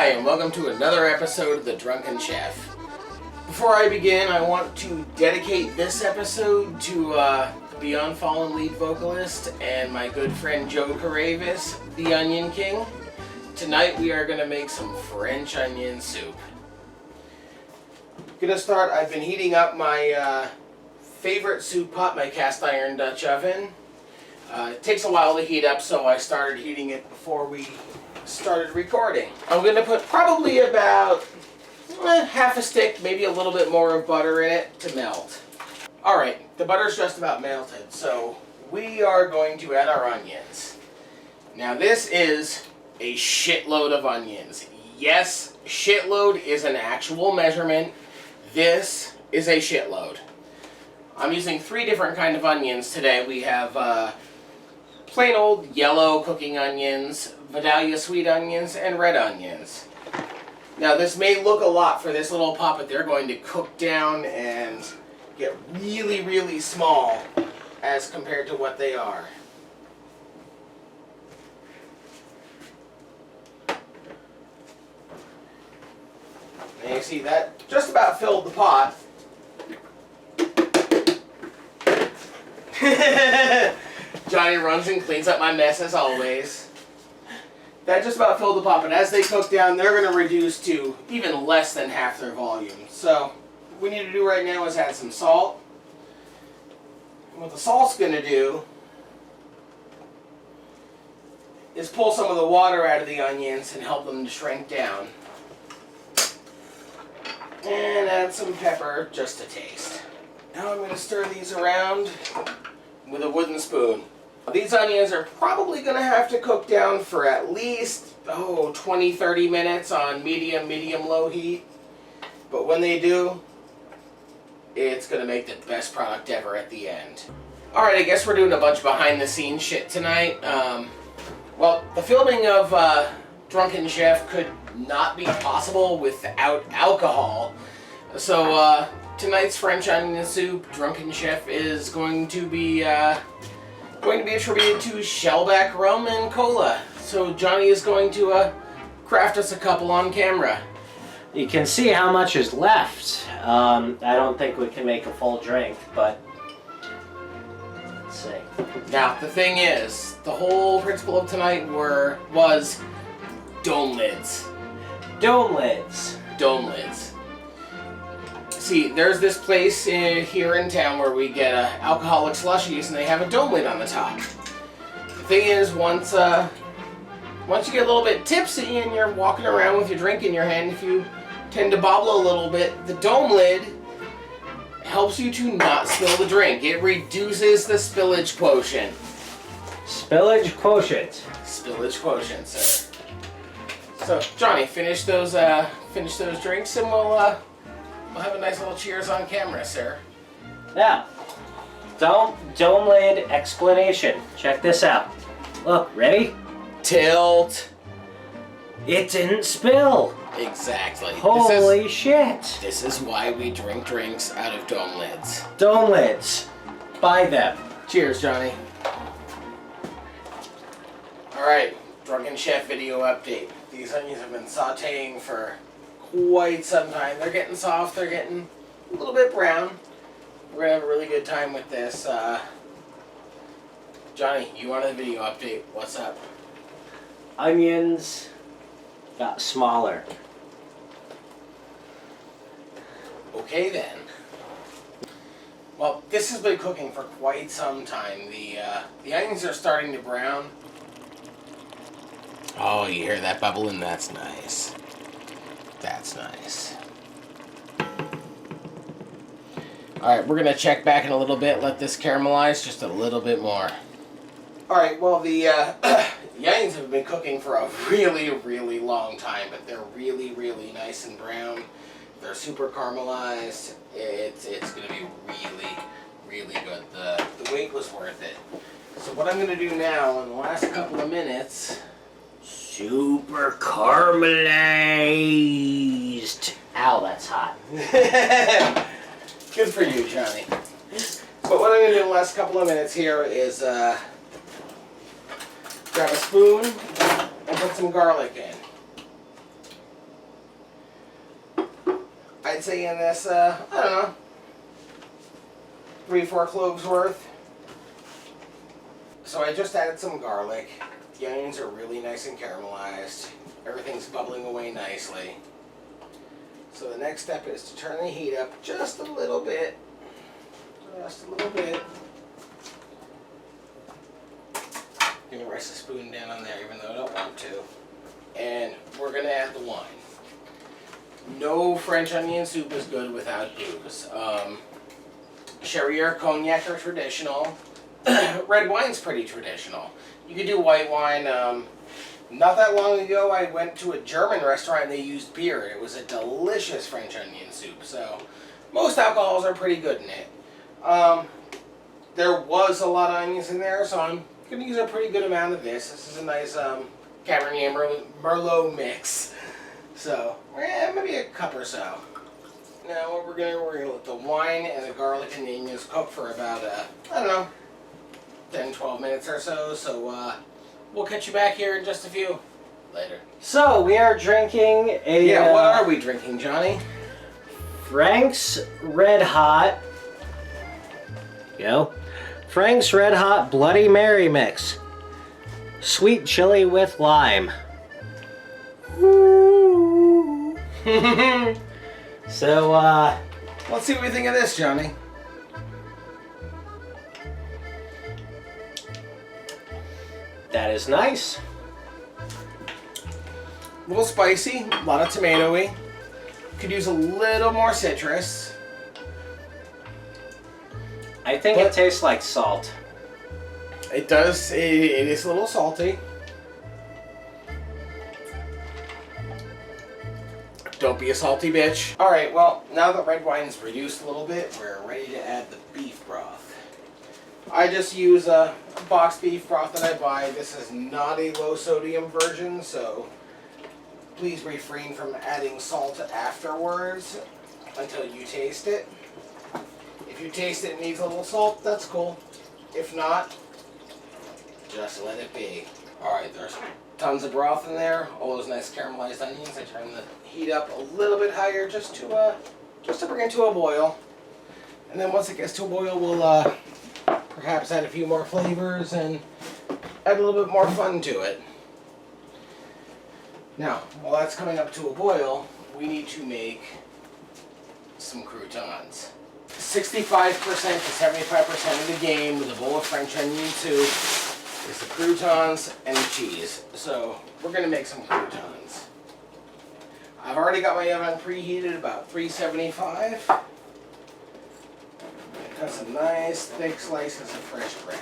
Hi, and welcome to another episode of the Drunken Chef. Before I begin, I want to dedicate this episode to the Beyond Fallen lead vocalist and my good friend Joe Caravis, the Onion King. Tonight we are going to make some French onion soup. Gonna start, I've been heating up my favorite soup pot, my cast iron Dutch oven. It takes a while to heat up, so I started heating it before we started recording. I'm going to put probably about half a stick, maybe a little bit more of butter in it to melt. Alright, the butter's just about melted, so we are going to add our onions. Now this is a shitload of onions. Yes, shitload is an actual measurement. This is a shitload. I'm using 3 different kinds of onions today. We have plain old yellow cooking onions, Vidalia sweet onions, and red onions. Now this may look a lot for this little pot, but they're going to cook down and get really, really small as compared to what they are. And you see that just about filled the pot. Johnny runs and cleans up my mess as always. That just about filled the pot, but as they cook down, they're going to reduce to even less than half their volume. So what we need to do right now is add some salt. And what the salt's going to do is pull some of the water out of the onions and help them to shrink down. And add some pepper just to taste. Now I'm going to stir these around with a wooden spoon. These onions are probably going to have to cook down for at least 20-30 minutes on medium-low heat. But when they do, it's going to make the best product ever at the end. Alright, I guess we're doing a bunch of behind-the-scenes shit tonight. Well, the filming of Drunken Chef could not be possible without alcohol. So tonight's French onion soup, Drunken Chef, is going to be attributed to shellback rum and cola. So Johnny is going to craft us a couple on camera. You can see how much is left. I don't think we can make a full drink, but let's see. Now the thing is, the whole principle of tonight was dome lids. Dome lids. Dome lids. See, there's this place here in town where we get alcoholic slushies, and they have a dome lid on the top. The thing is, once you get a little bit tipsy and you're walking around with your drink in your hand, if you tend to bobble a little bit, the dome lid helps you to not spill the drink. It reduces the spillage quotient. Spillage quotient. Spillage quotient, sir. So, Johnny, finish those drinks, and we'll have a nice little cheers on camera, sir. Now, dome lid explanation. Check this out. Look, ready? Tilt. It didn't spill. Exactly. Holy shit. This is why we drink drinks out of dome lids. Dome lids. Buy them. Cheers, Johnny. Alright, Drunken Chef video update. These onions have been sauteing for quite some time. They're getting soft, they're getting a little bit brown. We're going to have a really good time with this. Johnny, you wanted a video update. What's up? Onions got smaller. Okay then. Well, this has been cooking for quite some time. The onions are starting to brown. Oh, you hear that bubbling? That's nice. That's nice. Alright, we're going to check back in a little bit, let this caramelize just a little bit more. Alright, well the onions have been cooking for a really, really long time, but they're really, really nice and brown. They're super caramelized. It's going to be really, really good. The wait was worth it. So what I'm going to do now in the last couple of minutes... Super caramelized. Ow, that's hot. Good for you, Johnny. But what I'm going to do in the last couple of minutes here is grab a spoon and put some garlic in. I'd say in this, I don't know, 3-4 cloves worth. So I just added some garlic. The onions are really nice and caramelized. Everything's bubbling away nicely. So the next step is to turn the heat up just a little bit. Just a little bit. I'm going to rest a spoon down on there even though I don't want to. And we're going to add the wine. No French onion soup is good without booze. Sherry or cognac are traditional. Red wine's pretty traditional. You could do white wine. Not that long ago, I went to a German restaurant and they used beer. It was a delicious French onion soup. So most alcohols are pretty good in it. There was a lot of onions in there, so I'm going to use a pretty good amount of this. This is a nice Cabernet Merlot mix. So maybe a cup or so. Now what we're gonna let the wine and the garlic and the onions cook for about I don't know, 10-12 minutes or so. So we'll catch you back here in just a few later. So we are drinking a Yeah, what are we drinking, Johnny? Frank's Red Hot. Frank's Red Hot Bloody Mary mix. Sweet chili with lime. So let's see what we think of this, Johnny. That is nice. A little spicy, a lot of tomatoey. Could use a little more citrus. I think it tastes like salt. It does. It is a little salty. Don't be a salty bitch. All right, well, now that red wine's reduced a little bit, we're ready to add the beef broth. I just use a boxed beef broth that I buy. This is not a low sodium version, so please refrain from adding salt afterwards until you taste it. If you taste it needs a little salt, that's cool. If not, just let it be. All right, there's tons of broth in there. All those nice caramelized onions. I turn the heat up a little bit higher just to bring it to a boil. And then once it gets to a boil, we'll perhaps add a few more flavors and add a little bit more fun to it. Now, while that's coming up to a boil, we need to make some croutons. 65% to 75% of the game with a bowl of French onion soup is the croutons and the cheese. So we're going to make some croutons. I've already got my oven preheated about 375. Got some nice thick slices of fresh bread.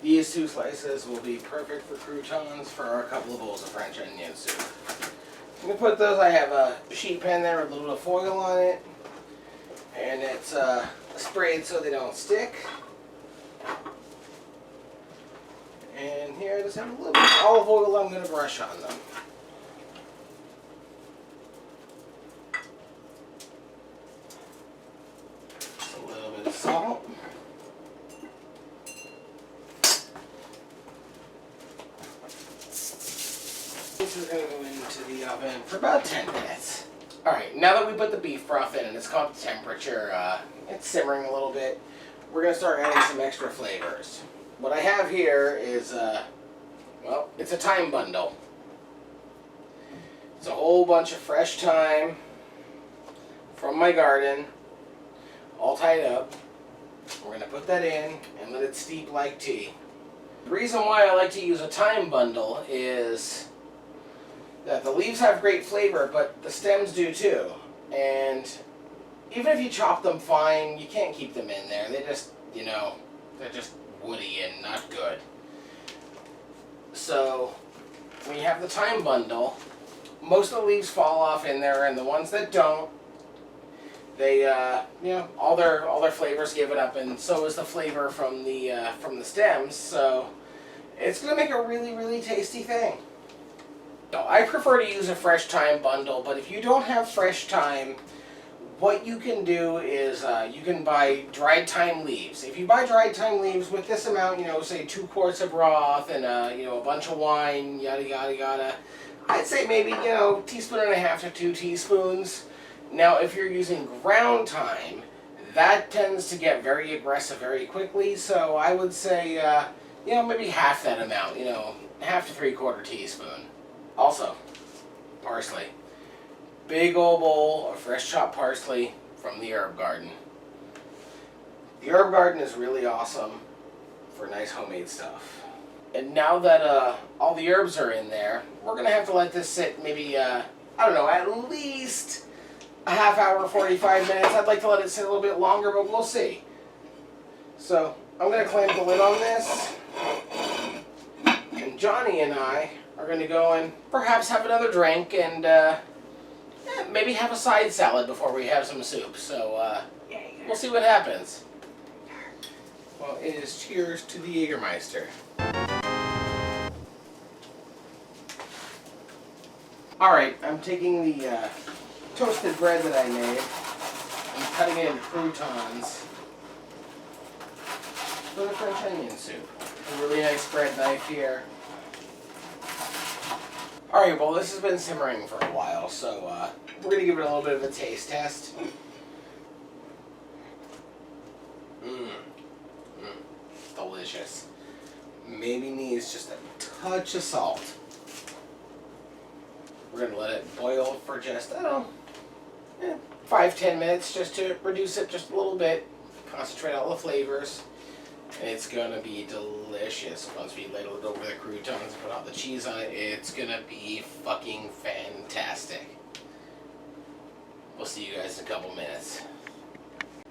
These two slices will be perfect for croutons for a couple of bowls of French onion soup. I'm going to put those, I have a sheet pan there with a little foil on it. And it's sprayed so they don't stick. And here I just have a little bit of olive oil I'm going to brush on them. Just a little bit of salt. This is going to go into the oven for about 10 minutes. Alright, now that we put the beef broth in and it's come up to temperature, it's simmering a little bit, we're going to start adding some extra flavors. What I have here is, well, it's a thyme bundle. It's a whole bunch of fresh thyme from my garden, all tied up. We're going to put that in and let it steep like tea. The reason why I like to use a thyme bundle is that the leaves have great flavor, but the stems do too. And even if you chop them fine, you can't keep them in there. They just, you know, they're just woody and not good. So when you have the thyme bundle, most of the leaves fall off in there, and the ones that don't, they, you know, all their flavors give it up, and so is the flavor from the stems. So it's gonna make a really, really tasty thing. I prefer to use a fresh thyme bundle, but if you don't have fresh thyme, what you can do is you can buy dried thyme leaves. If you buy dried thyme leaves with this amount, you know, say 2 quarts of broth and you know, a bunch of wine, yada yada yada, I'd say maybe, you know, 1.5 teaspoons to 2 teaspoons. Now, if you're using ground thyme, that tends to get very aggressive very quickly. So I would say, you know, maybe half that amount. You know, 1/2 to 3/4 teaspoon. Also, parsley. Big old bowl of fresh chopped parsley from the herb garden. The herb garden is really awesome for nice homemade stuff. And now that all the herbs are in there, we're gonna have to let this sit maybe I don't know, at least a half hour, 45 minutes. I'd like to let it sit a little bit longer, but we'll see. So I'm gonna clamp the lid on this, and Johnny and I are gonna go and perhaps have another drink and maybe have a side salad before we have some soup. So we'll see what happens. Well, it is cheers to the Jägermeister. Alright, I'm taking the toasted bread that I made and cutting it into croutons for the French onion soup. A really nice bread knife here. Alright, well, this has been simmering for a while, so we're going to give it a little bit of a taste test. Delicious. Maybe needs just a touch of salt. We're going to let it boil for just, I don't know, 5-10 minutes just to reduce it just a little bit. Concentrate all the flavors. And it's going to be delicious. Once we ladle it over the croutons and put all the cheese on it, it's going to be fucking fantastic. We'll see you guys in a couple minutes.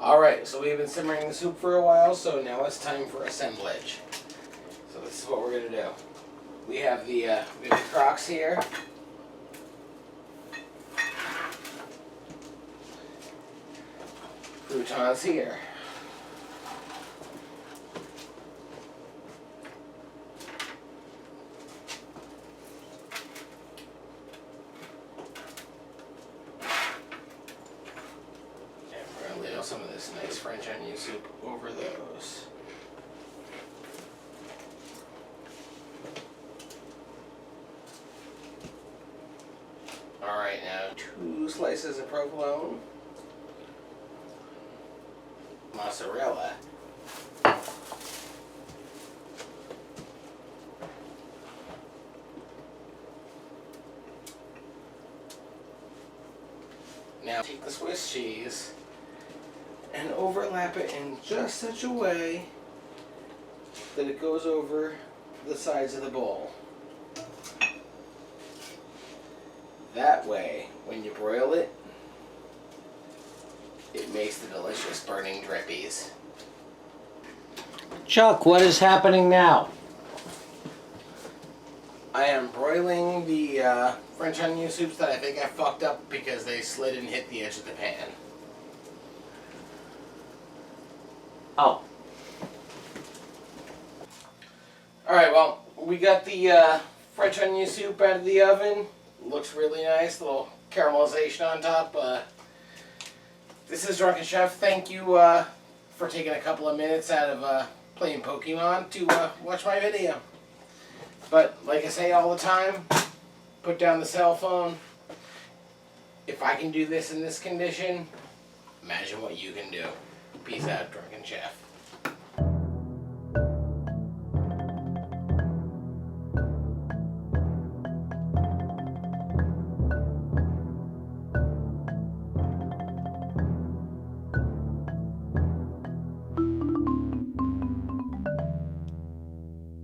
Alright, so we've been simmering the soup for a while, so now it's time for assemblage. So this is what we're going to do. We have the crocks here. Croutons here. Some of this nice French onion soup over those. Alright, now 2 slices of provolone, mozzarella, now take the Swiss cheese and overlap it in just such a way that it goes over the sides of the bowl. That way, when you broil it, it makes the delicious burning drippies. Chuck, what is happening now? I am broiling the French onion soups that I think I fucked up because they slid and hit the edge of the pan. Oh. Alright, well, we got the French onion soup out of the oven. Looks really nice, little caramelization on top. This is Drunken Chef. Thank you for taking a couple of minutes out of playing Pokemon to watch my video. But, like I say all the time, put down the cell phone. If I can do this in this condition, imagine what you can do. Peace out, Drunken Chef.